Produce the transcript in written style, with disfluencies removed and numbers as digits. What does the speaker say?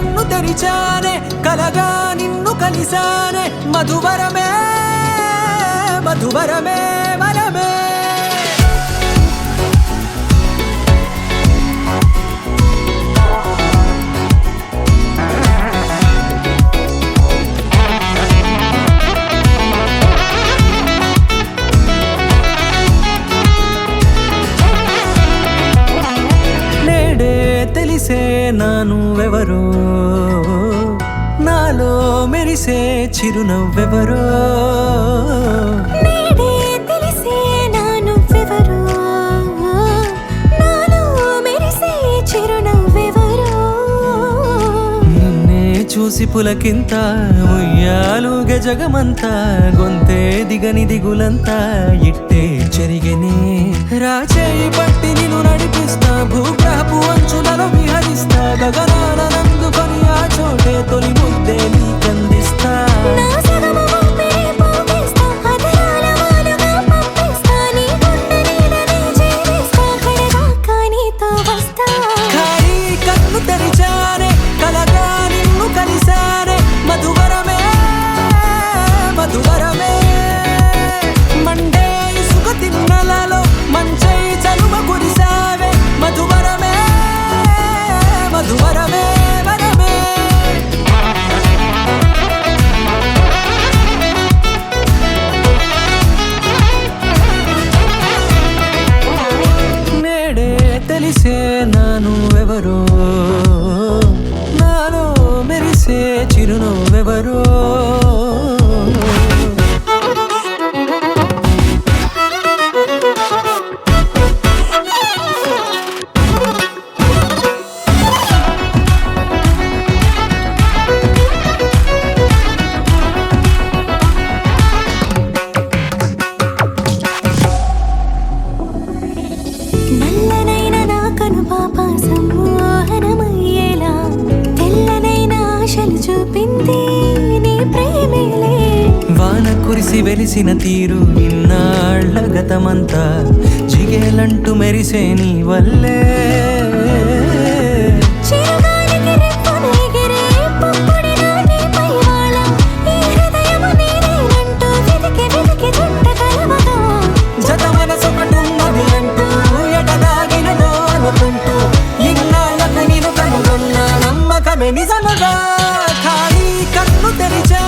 కన్ను తెరిచానే కలగా నిన్ను కలిసానే మధువరమే మధువరమే వరమే తెలిసే నానువెవరో నాలో మెరిసే చిరునవ్వెవరో నేడే తెలిసే నానువెవరో నాలో మెరిసే చిరునవ్వెవరో నిన్నే చూసి పులకింత ఉయ్యాలుగే జగమంతా గొంతే దిగని దిగులంతా ఇట్టే చెరిగెనే రాచేయి పట్టి నిన్ను నడిపిస్తా భూగ్రహపు అంచులలో విహరిస్తా గగనాన నందుకొని ఆ చోటే తొలి ముద్దే నీకందిస్తా నా సగము ఊపిరి పోగేస్తా అదరాల వాలుగా పంపిస్తా నీ గుండె నీడనే చేరేస్తా కడదాకా నీతో వస్తా ఖాళీ కన్ను తెరిచానే కలగా నిన్ను కలిసానే మధువరమే మధువరమే మండే ఇసుక తిన్నలలో మంచై చలువ కురిసావే మధువరమే మధువరమే వరమే నేడే తెలిసే నానువెవరో నాలో మెరిసే చిరునవ్వెవరో నల్లనైన నా కనుపాప సమ్మోహనమయ్యేలా తెల్లనైన ఆశలు చూపింది నీ ప్రేమేలే వాన కురిసి వెలిసిన తీరు ఇన్నాళ్ల గతమంతా జిగేలంటూ మెరిసే నీ వల్లే చిరుగాలికి రెప్పను ఎగిరే పుప్పొడిగా నీపై వాళ ఈ హృదయము నీదేనంటూ వెతికి వెతికి చుట్ట కలవగా జత మనసొకటున్నది అంటూ ఎటదాగినదో అనుకుంటూ ఇన్నాళ్లకు నేను కనుగొన్న నమ్మకమే నిజముగా ఖాళీ కన్ను తెరిచా